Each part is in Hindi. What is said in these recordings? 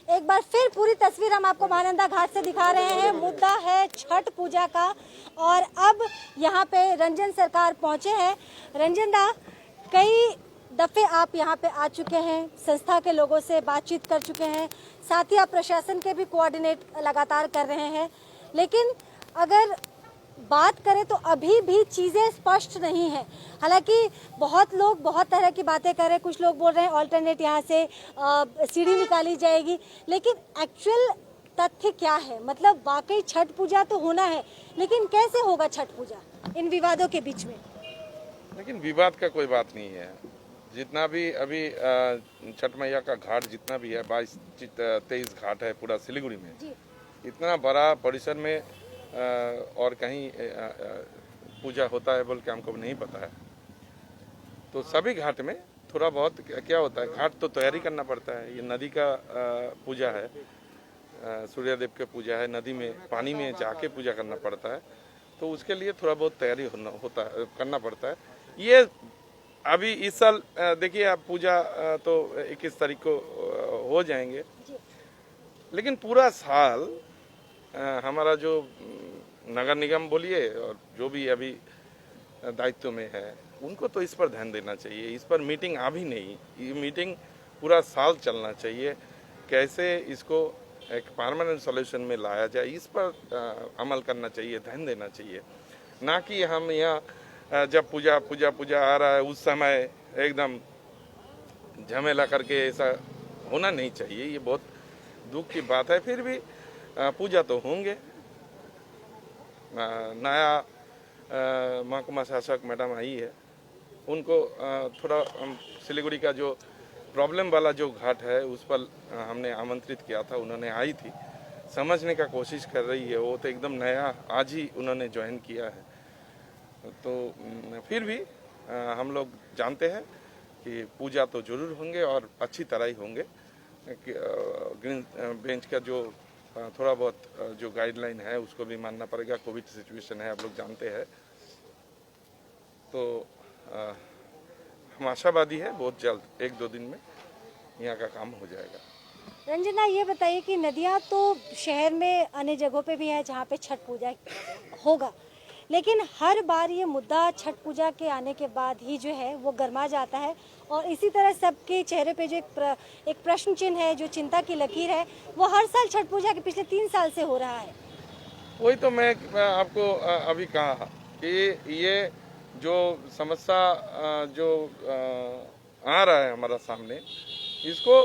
एक बार फिर पूरी तस्वीर हम आपको महानंदा घाट से दिखा रहे हैं। मुद्दा है छठ पूजा का और अब यहाँ पे रंजन सरकार पहुंचे हैं। रंजन दा, कई दफे आप यहाँ पे आ चुके हैं, संस्था के लोगों से बातचीत कर चुके हैं, साथ ही आप प्रशासन के भी कोऑर्डिनेट लगातार कर रहे हैं, लेकिन अगर बात करें तो अभी भी चीज़ें स्पष्ट नहीं है। हालांकि बहुत लोग बहुत तरह की बातें कर रहे हैं, कुछ लोग बोल रहे हैं ऑल्टरनेट यहाँ से सीढ़ी निकाली जाएगी, लेकिन एक्चुअल तथ्य क्या है? मतलब वाकई छठ पूजा तो होना है, लेकिन कैसे होगा छठ पूजा इन विवादों के बीच में? लेकिन विवाद का कोई बात नहीं है। जितना भी अभी छठ मैया का घाट जितना भी है, 22-23 घाट है पूरा सिलीगुड़ी में, इतना बड़ा परिसर में और कहीं पूजा होता है बोल के हमको नहीं पता है। तो सभी घाट में थोड़ा बहुत क्या होता है, घाट तो तैयारी करना पड़ता है। ये नदी का पूजा है, सूर्यदेव के पूजा है, नदी में पानी में जाके पूजा करना पड़ता है, तो उसके लिए थोड़ा बहुत तैयारी करना पड़ता है। ये अभी इस साल देखिए आप पूजा तो 21 तारीख को हो जाएंगे, लेकिन पूरा साल हमारा जो नगर निगम बोलिए और जो भी अभी दायित्व में है उनको तो इस पर ध्यान देना चाहिए। इस पर मीटिंग अभी नहीं, ये मीटिंग पूरा साल चलना चाहिए। कैसे इसको एक परमानेंट सॉल्यूशन में लाया जाए, इस पर अमल करना चाहिए, ध्यान देना चाहिए। ना कि हम यहाँ जब पूजा आ रहा है उस समय एकदम झमेला करके, ऐसा होना नहीं चाहिए। ये बहुत दुख की बात है। फिर भी पूजा तो होंगे। नया महकुमा शासक मैडम आई है, उनको थोड़ा सिलीगुड़ी का जो प्रॉब्लम वाला जो घाट है उस पर हमने आमंत्रित किया था, उन्होंने आई थी, समझने का कोशिश कर रही है। वो तो एकदम नया आज ही उन्होंने ज्वाइन किया है। तो फिर भी हम लोग जानते हैं कि पूजा तो जरूर होंगे और अच्छी तरह ही होंगे। ग्रीन बेंच का जो थोड़ा बहुत जो गाइडलाइन है उसको भी मानना पड़ेगा। कोविड सिचुएशन है, आप लोग जानते हैं। तो हम आशावादी है बहुत जल्द 1-2 दिन में यहाँ का काम हो जाएगा। रंजना, ये बताइए कि नदियाँ तो शहर में अन्य जगहों पे भी है जहाँ पे छठ पूजा होगा, लेकिन हर बार ये मुद्दा छठ पूजा के आने के बाद ही जो है वो गर्मा जाता है और इसी तरह सबके चेहरे पे जो एक प्रश्न चिन्ह है, जो चिंता की लकीर है, वो हर साल छठ पूजा के पिछले 3 साल से हो रहा है। वही तो मैं आपको अभी कहा कि ये जो समस्या जो आ रहा है हमारा सामने, इसको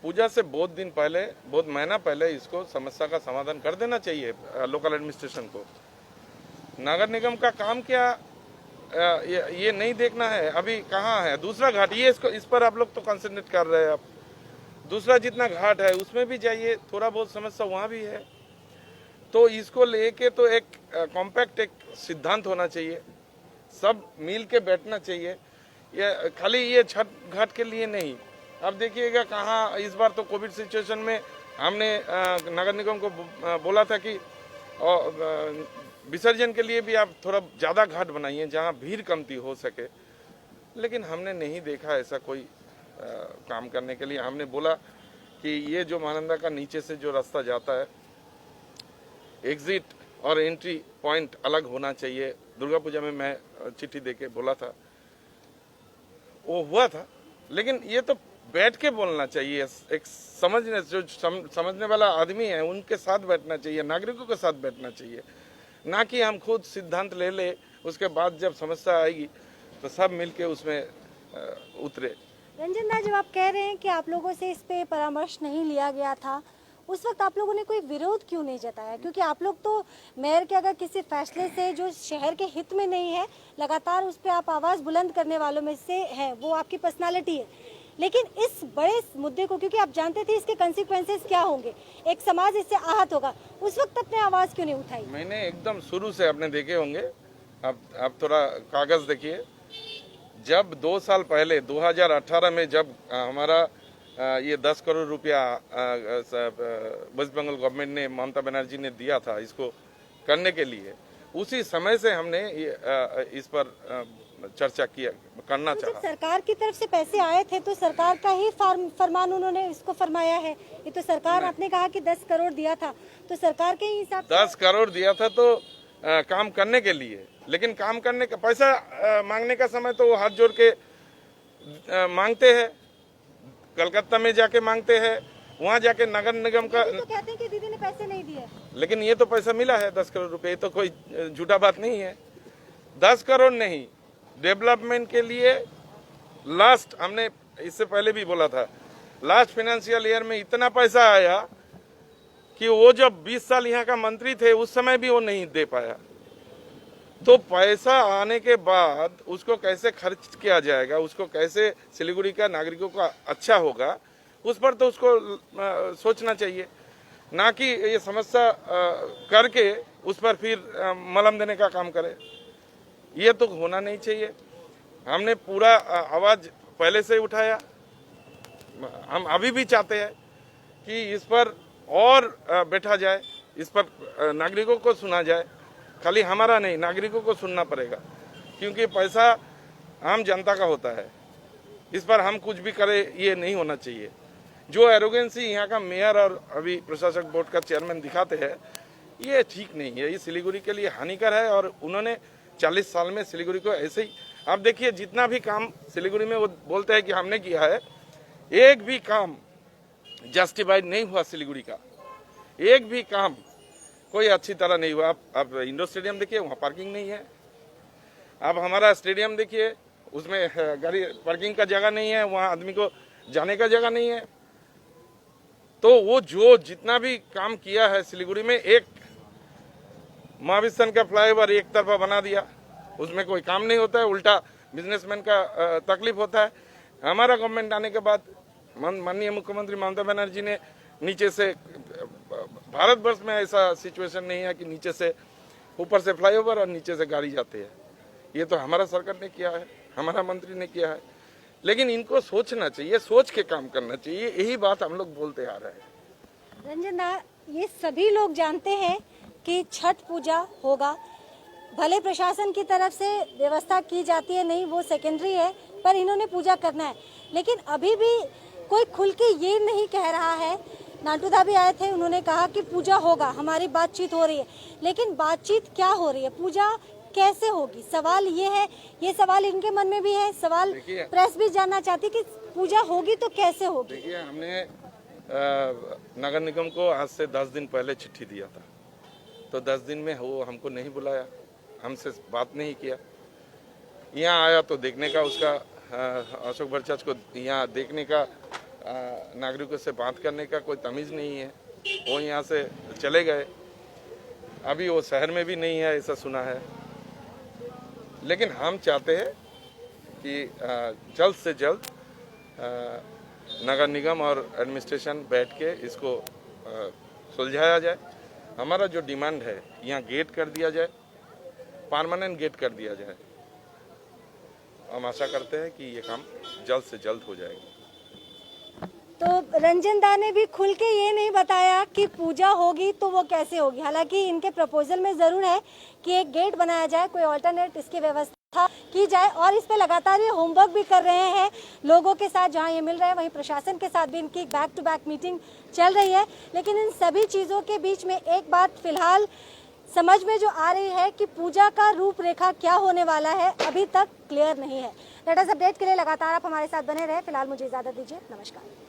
पूजा से बहुत दिन पहले, बहुत महीना पहले इसको समस्या का समाधान कर देना चाहिए लोकल एडमिनिस्ट्रेशन को। नगर निगम का काम क्या ये नहीं देखना है। अभी कहाँ है दूसरा घाट, ये इस पर आप लोग तो कंसंट्रेट कर रहे हैं। आप दूसरा जितना घाट है उसमें भी जाइए, थोड़ा बहुत समस्या वहाँ भी है। तो इसको लेके तो एक कॉम्पैक्ट एक सिद्धांत होना चाहिए, सब मिल के बैठना चाहिए। ये खाली ये छठ घाट के लिए नहीं। अब देखिएगा कहाँ इस बार तो कोविड सिचुएशन में हमने नगर निगम को बोला था कि विसर्जन के लिए भी आप थोड़ा ज़्यादा घाट बनाइए जहाँ भीड़ कमती हो सके, लेकिन हमने नहीं देखा ऐसा कोई काम करने के लिए। हमने बोला कि ये जो महानंदा का नीचे से जो रास्ता जाता है, एग्जिट और एंट्री पॉइंट अलग होना चाहिए। दुर्गा पूजा में मैं चिट्ठी देके बोला था, वो हुआ था, लेकिन ये तो बैठ के बोलना चाहिए। एक समझने वाला आदमी है उनके साथ बैठना चाहिए, नागरिकों के साथ बैठना चाहिए, ना कि हम खुद सिद्धांत ले उसके बाद जब समस्या आएगी तो सब मिलके उसमें उतरे। रंजन दा, जब आप कह रहे हैं कि आप लोगों से इस पे परामर्श नहीं लिया गया था, उस वक्त आप लोगों ने कोई विरोध क्यों नहीं जताया? क्योंकि आप लोग तो मेयर के अगर किसी फैसले से जो शहर के हित में नहीं है, लगातार उस पर आप आवाज़ बुलंद करने वालों में से हैं, वो आपकी पर्सनालिटी है। लेकिन इस बड़े मुद्दे को, क्योंकि आप जानते थे इसके कंसिक्वेंसेस क्या होंगे, एक समाज इससे आहत होगा, उस वक्त अपने आवाज़ क्यों नहीं उठाई? मैंने एकदम शुरू से आपने देखे होंगे, अब थोड़ा कागज़ देखिए। जब 2 साल पहले 2018 में जब हमारा ये 10 करोड़ रुपया वेस्ट बंगाल गवर्नमेंट ने, ममता बनर्जी ने दिया था इसको करने के लिए, उसी समय से हमने इस पर चर्चा किया करना तो जब चाहा। सरकार की तरफ से पैसे आए थे तो सरकार का ही फरमान उन्होंने इसको फरमाया है। ये तो सरकार, आपने कहा कि 10 करोड़ दिया था, तो सरकार के ही हिसाब से 10 करोड़ दिया था तो काम करने के लिए, लेकिन काम करने का पैसा मांगने का समय तो वो हाथ जोड़ के मांगते हैं, कलकत्ता में जाके मांगते हैं, वहाँ जाके नगर निगम का तो कहते हैं कि दीदी ने पैसे नहीं दिए। लेकिन ये तो पैसा मिला है 10 करोड़ रुपए, तो कोई झूठा बात नहीं है। 10 करोड़ नहीं, डेवलपमेंट के लिए लास्ट, हमने इससे पहले भी बोला था, लास्ट फाइनेंशियल ईयर में इतना पैसा आया कि वो जब 20 साल यहाँ का मंत्री थे उस समय भी वो नहीं दे पाया। तो पैसा आने के बाद उसको कैसे खर्च किया जाएगा, उसको कैसे सिलीगुड़ी का नागरिकों का अच्छा होगा, उस पर तो उसको सोचना चाहिए, ना कि ये समस्या करके उस पर फिर मलम देने का काम करे। ये तो होना नहीं चाहिए। हमने पूरा आवाज पहले से उठाया, हम अभी भी चाहते हैं कि इस पर और बैठा जाए, इस पर नागरिकों को सुना जाए, खाली हमारा नहीं नागरिकों को सुनना पड़ेगा, क्योंकि पैसा आम जनता का होता है। इस पर हम कुछ भी करें ये नहीं होना चाहिए। जो एरोगेंसी यहाँ का मेयर और अभी प्रशासक बोर्ड का चेयरमैन दिखाते हैं ये ठीक नहीं है, ये सिलीगुड़ी के लिए हानिकर है। और उन्होंने 40 साल में सिलीगुड़ी को ऐसे ही, आप देखिए जितना भी काम सिलीगुड़ी में वो बोलते हैं कि हमने किया है, एक भी काम जस्टिफाइड नहीं हुआ सिलीगुड़ी का, एक भी काम कोई अच्छी तरह नहीं हुआ। आप इंडोर स्टेडियम देखिए, वहाँ पार्किंग नहीं है। आप हमारा स्टेडियम देखिए, उसमें गाड़ी पार्किंग का जगह नहीं है, वहाँ आदमी को जाने का जगह नहीं है। तो वो जो जितना भी काम किया है सिलीगुड़ी में, एक महाविस्तान का फ्लाईओवर एक तरफा बना दिया, उसमें कोई काम नहीं होता है, उल्टा बिजनेसमैन का तकलीफ होता है। हमारा गवर्नमेंट आने के बाद माननीय मुख्यमंत्री ममता बनर्जी ने नीचे से, भारतवर्ष में ऐसा सिचुएशन नहीं है कि नीचे से, ऊपर से फ्लाईओवर और नीचे से गाड़ी जाती है। ये तो हमारा सरकार ने किया है, हमारा मंत्री ने किया है, लेकिन इनको सोचना चाहिए, सोच के काम करना चाहिए। यही बात हम लोग बोलते आ रहे हैं। रंजन दा, ये सभी लोग जानते हैं कि छठ पूजा होगा, भले प्रशासन की तरफ से व्यवस्था की जाती है, नहीं वो सेकेंडरी है, पर इन्होंने पूजा करना है। लेकिन अभी भी कोई खुल के ये नहीं कह रहा है। नाटूदा भी आए थे, उन्होंने कहा कि पूजा होगा, हमारी बातचीत हो रही है, लेकिन बातचीत क्या हो रही है, पूजा कैसे होगी, सवाल ये है। ये सवाल इनके मन में भी है, सवाल प्रेस भी जानना चाहती कि पूजा होगी तो कैसे होगी। देखिए, हमने नगर निगम को आज से 10 दिन पहले चिट्ठी दिया था, तो 10 दिन में वो हमको नहीं बुलाया, हमसे बात नहीं किया। यहाँ आया तो देखने का, उसका अशोक भरचाच को यहाँ देखने का, नागरिकों से बात करने का कोई तमीज़ नहीं है। वो यहाँ से चले गए, अभी वो शहर में भी नहीं है, ऐसा सुना है। लेकिन हम चाहते हैं कि जल्द से जल्द नगर निगम और एडमिनिस्ट्रेशन बैठ के इसको सुलझाया जाए। हमारा जो डिमांड है, यहाँ गेट कर दिया जाए, परमानेंट गेट कर दिया जाए। हम आशा करते हैं कि ये काम जल्द से जल्द हो जाएगा। तो रंजन दा ने भी खुल के ये नहीं बताया कि पूजा होगी तो वो कैसे होगी। हालांकि इनके प्रपोजल में जरूर है कि एक गेट बनाया जाए, कोई ऑल्टरनेट इसकी व्यवस्था की जाए, और इस पे लगातार ये होमवर्क भी कर रहे हैं लोगों के साथ। जहां ये मिल रहे हैं वहीं प्रशासन के साथ भी इनकी बैक टू बैक मीटिंग चल रही है। लेकिन इन सभी चीज़ों के बीच में एक बात फिलहाल समझ में जो आ रही है कि पूजा का रूपरेखा क्या होने वाला है, अभी तक क्लियर नहीं है। लेटेस्ट अपडेट के लिए लगातार आप हमारे साथ बने रहे। फिलहाल मुझे इजाजत दीजिए, नमस्कार।